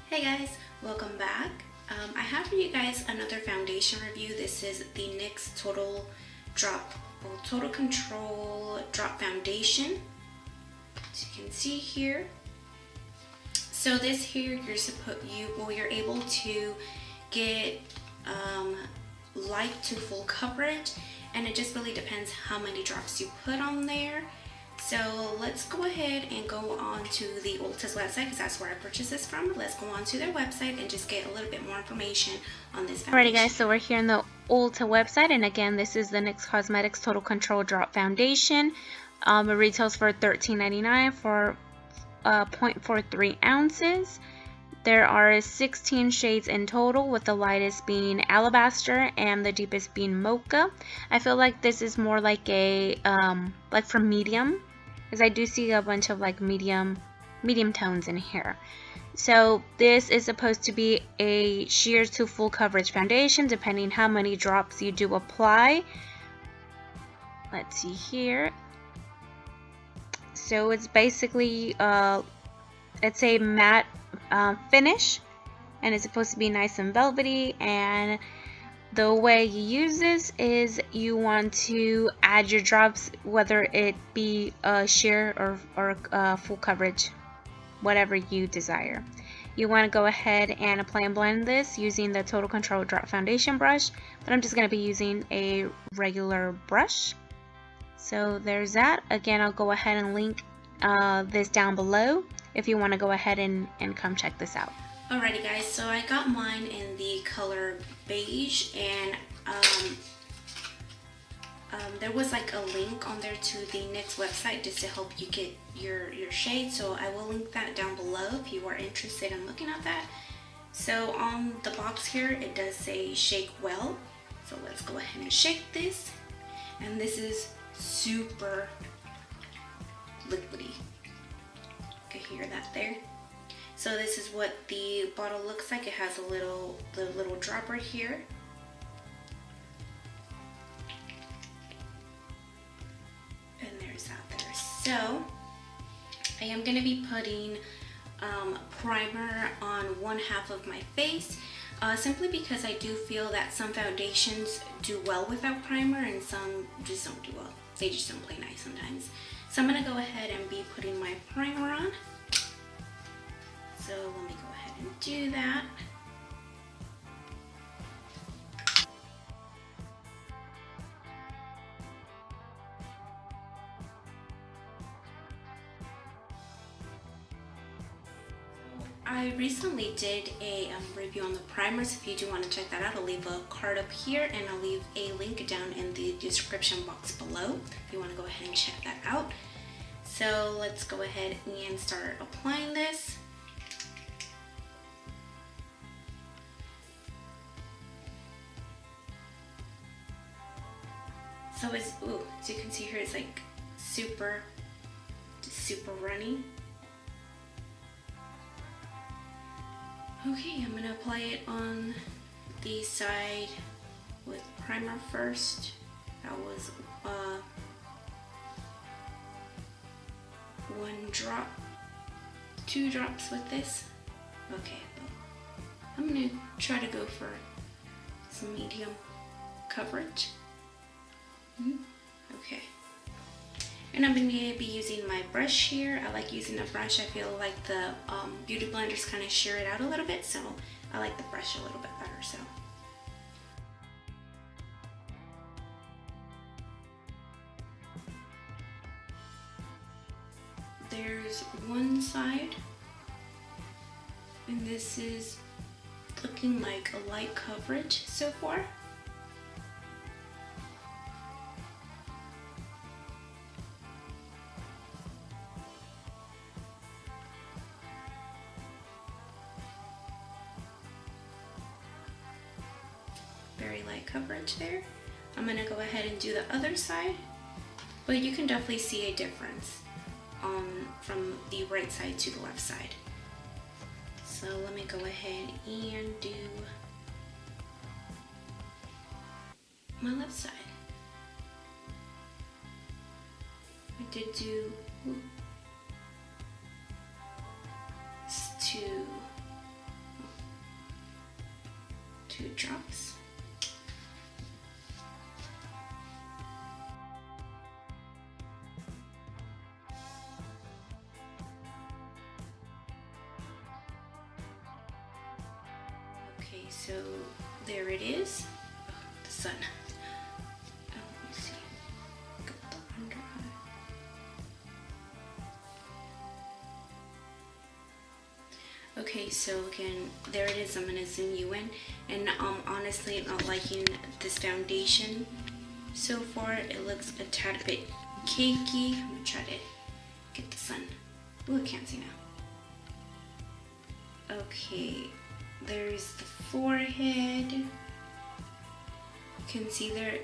Hey guys, welcome back. I have for you guys another foundation review. This is the NYX Total Control Drop Foundation. As you can see here. So this here, you're able to get light to full coverage, and it just really depends how many drops you put on there. So let's go ahead and go on to the Ulta's website because that's where I purchased this from. Let's go on to their website and just get a little bit more information on this foundation. Alrighty guys, so we're here on the Ulta website, and again, this is the NYX Cosmetics Total Control Drop Foundation. It retails for $13.99 for 0.43 ounces. There are 16 shades in total, with the lightest being Alabaster and the deepest being Mocha. I feel like this is more like a like for medium, because I do see a bunch of like medium tones in here. So this is supposed to be a sheer to full coverage foundation, depending how many drops you do apply. Let's see here. So it's basically it's a matte finish, and it's supposed to be nice and velvety. And the way you use this is you want to add your drops, whether it be sheer or full coverage, whatever you desire. You want to go ahead and apply and blend this using the Total Control Drop Foundation brush, but I'm just going to be using a regular brush. So there's that. Again, I'll go ahead and link this down below if you want to go ahead and come check this out. Alrighty guys, so I got mine in the color beige, and there was like a link on there to the NYX website just to help you get your shade, so I will link that down below if you are interested in looking at that. So on the box here it does say shake well, so let's go ahead and shake this, and this is super liquidy. You can hear that there. So this is what the bottle looks like. It has the little dropper here. And there's that there. So I am going to be putting primer on one half of my face, simply because I do feel that some foundations do well without primer and some just don't do well. They just don't play nice sometimes. So I'm going to go ahead and be putting my primer on. So let me go ahead and do that. I recently did a review on the primers. If you do want to check that out, I'll leave a card up here, and I'll leave a link down in the description box below if you want to go ahead and check that out. So let's go ahead and start applying this. So it's, as you can see here, it's like super runny. Okay, I'm gonna apply it on the side with primer first. That was 1 drop, 2 drops with this. Okay, I'm gonna try to go for some medium coverage. Okay, and I'm going to be using my brush here. I like using a brush. I feel like the beauty blenders kind of shear it out a little bit, so I like the brush a little bit better. So there's one side, and this is looking like a light coverage so far. Very light coverage there. I'm going to go ahead and do the other side, but you can definitely see a difference from the right side to the left side. So let me go ahead and do my left side. I did do 2 drops. Okay, so there it is. Oh, the sun. Oh, let me see. Got the under eye. Okay, so again, there it is. I'm gonna zoom you in, and honestly, I'm not liking this foundation so far. It looks a tad bit cakey. I'm gonna try to get the sun. Ooh, I can't see now. Okay, there's the forehead. You can see there.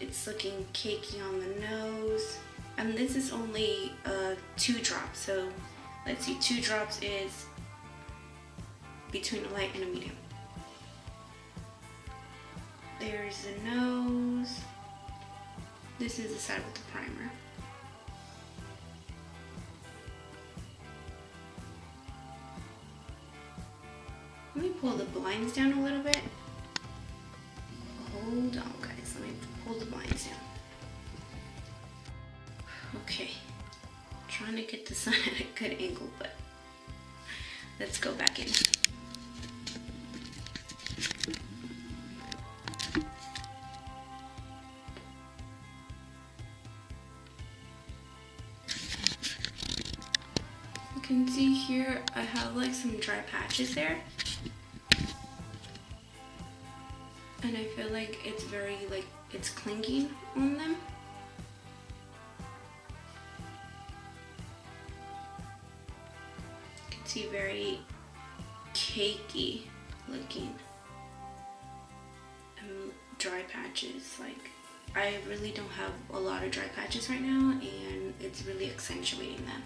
It's looking cakey on the nose, and this is only 2 drops. So let's see, 2 drops is between a light and a medium. There's the nose. This is the side with the primer. Let me pull the blinds down a little bit. Hold on, guys. Let me pull the blinds down. Okay. Trying to get the sun at a good angle, but let's go back in. You can see here I have like some dry patches there. And I feel like it's very, like, it's clinging on them. You can see very cakey looking dry patches. Like, I really don't have a lot of dry patches right now, and it's really accentuating them.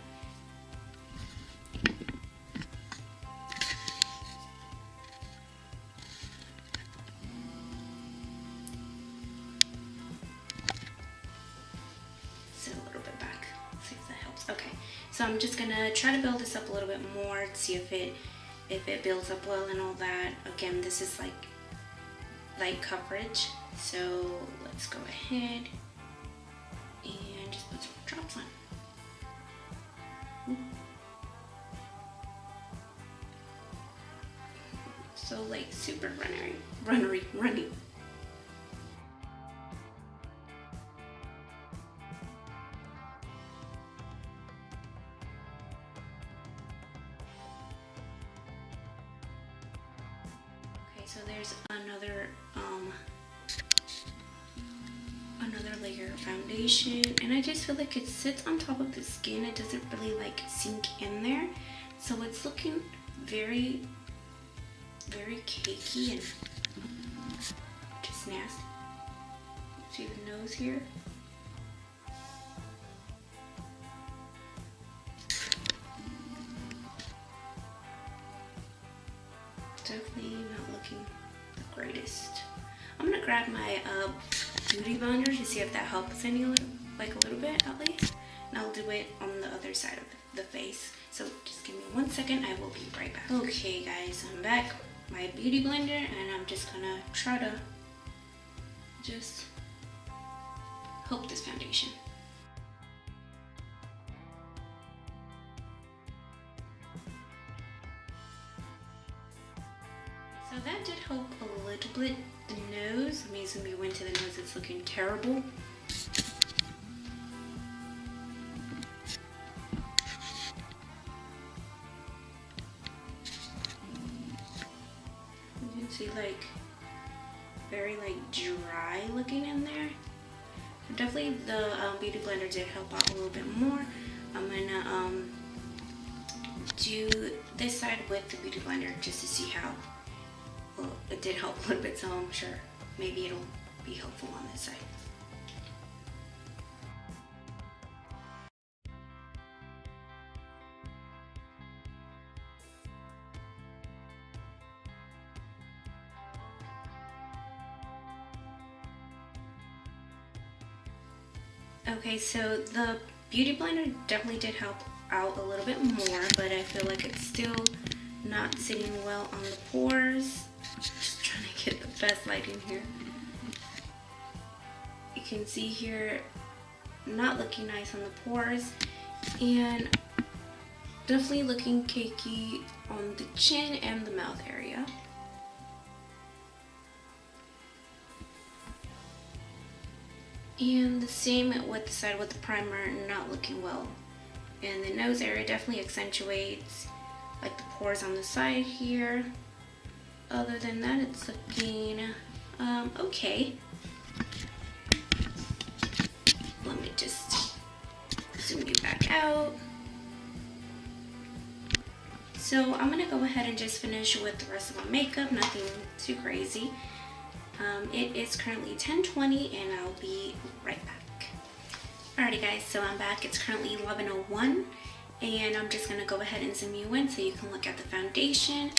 Okay, so I'm just gonna try to build this up a little bit more to see if it builds up well and all that. Again, this is like light coverage, so let's go ahead and just put some drops on. So like super runny. So there's another layer of foundation, and I just feel like it sits on top of the skin. It doesn't really like sink in there, so it's looking very, very cakey and just nasty. See the nose here? Definitely not looking the greatest. I'm gonna grab my beauty blender to see if that helps any like a little bit at least, and I'll do it on the other side of the face. So just give me 1 second. I will be right back. Okay, guys, I'm back. My beauty blender, and I'm just gonna try to just help this foundation. So that did help a little bit. The nose, I mean, when we went to the nose, it's looking terrible. You can see like very like dry looking in there. Definitely the beauty blender did help out a little bit more. I'm gonna do this side with the beauty blender just to see how well it did help a little bit, so I'm sure maybe it'll be helpful on this side. Okay, so the beauty blender definitely did help out a little bit more, but I feel like it's still not sitting well on the pores. Just trying to get the best lighting here. You can see here, not looking nice on the pores, and definitely looking cakey on the chin and the mouth area. And the same with the side with the primer, not looking well. And the nose area definitely accentuates like the pores on the side here. Other than that, it's looking okay. Let me just zoom you back out. So I'm gonna go ahead and just finish with the rest of my makeup, nothing too crazy. It is currently 10:20 and I'll be right back. Alrighty guys, so I'm back. It's currently 11:01 and I'm just gonna go ahead and zoom you in so you can look at the foundation.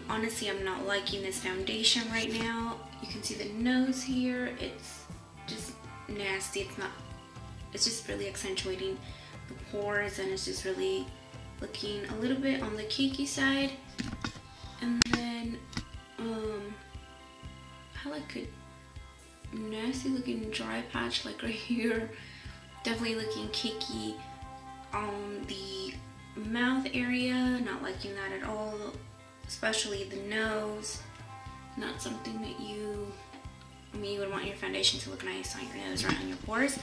Honestly, I'm not liking this foundation right now. You can see the nose here. It's just nasty. It's just really accentuating the pores, and it's just really looking a little bit on the cakey side. And then I like a nasty looking dry patch like right here. Definitely looking cakey on the mouth area, not liking that at all, especially the nose. Not something that you would want your foundation to look nice on your nose, right on your pores.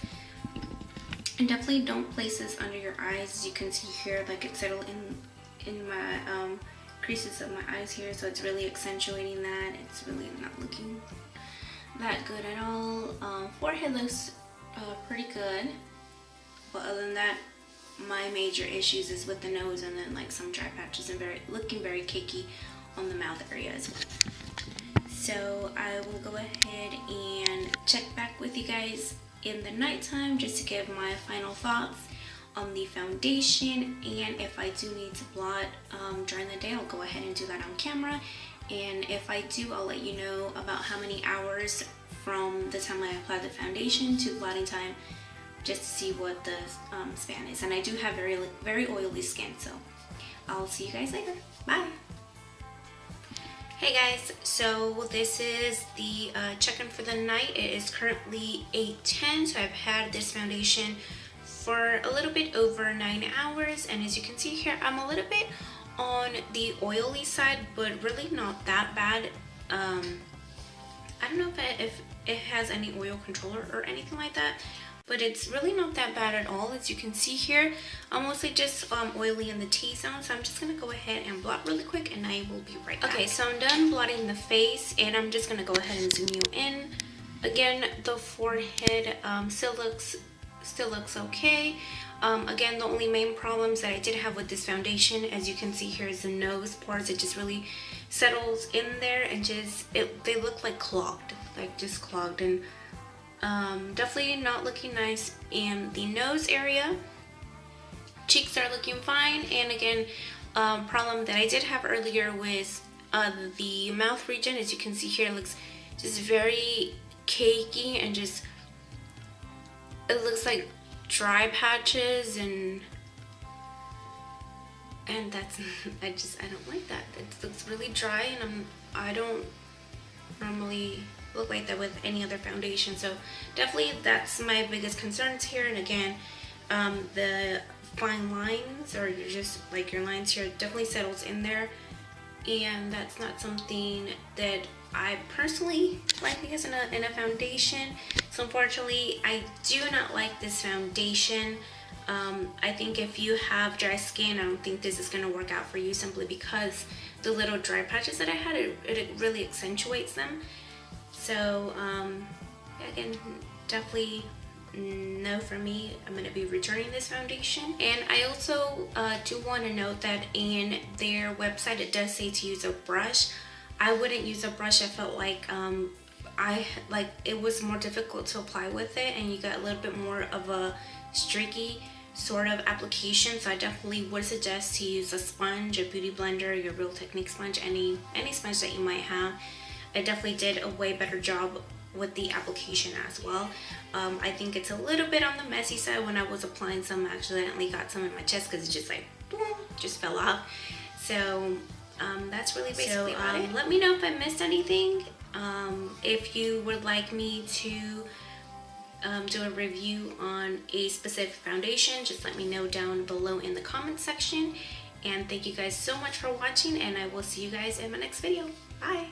And definitely don't place this under your eyes. As you can see here, like it's settled in my creases of my eyes here, so it's really accentuating that. It's really not looking that good at all. Forehead looks pretty good, but other than that, my major issues is with the nose and then like some dry patches and looking very cakey on the mouth area as well. So I will go ahead and check back with you guys in the nighttime just to give my final thoughts on the foundation, and if I do need to blot during the day, I'll go ahead and do that on camera. And if I do, I'll let you know about how many hours from the time I apply the foundation to blotting time, just to see what the span is. And I do have very oily skin, so I'll see you guys later. Bye. Hey guys, so this is the check-in for the night. It is currently 8:10, so I've had this foundation for a little bit over 9 hours, and as you can see here, I'm a little bit on the oily side, but really not that bad. I don't know if it has any oil controller or anything like that, but it's really not that bad at all. As you can see here, I'm mostly just oily in the T-zone, so I'm just gonna go ahead and blot really quick and I will be right back. Okay, so I'm done blotting the face and I'm just gonna go ahead and zoom you in. Again, the forehead still looks okay. Again, the only main problems that I did have with this foundation, as you can see here, is the nose pores. It just really settles in there and they look like clogged, like just clogged, and definitely not looking nice in the nose area. Cheeks are looking fine, and again, problem that I did have earlier was the mouth region. As you can see here, it looks just very cakey and just, it looks like dry patches, and that's I don't like that. It looks really dry, and I don't normally look like that with any other foundation, so definitely that's my biggest concerns here. And again, the fine lines, or your lines here, definitely settles in there, and that's not something that I personally like because in a foundation. So unfortunately, I do not like this foundation. I think if you have dry skin, I don't think this is going to work out for you, simply because the little dry patches that I had, it really accentuates them. So again, definitely no for me. I'm going to be returning this foundation. And I also do want to note that in their website, it does say to use a brush. I wouldn't use a brush. I felt like it was more difficult to apply with it, and you got a little bit more of a streaky sort of application. So I definitely would suggest to use a sponge, a beauty blender, your Real Technique sponge, any sponge that you might have. It definitely did a way better job with the application as well. I think it's a little bit on the messy side. When I was applying some, I accidentally got some in my chest because it just like boom, just fell off. So That's really basically about it. Let me know if I missed anything. If you would like me to do a review on a specific foundation, just let me know down below in the comments section. And thank you guys so much for watching, and I will see you guys in my next video. Bye!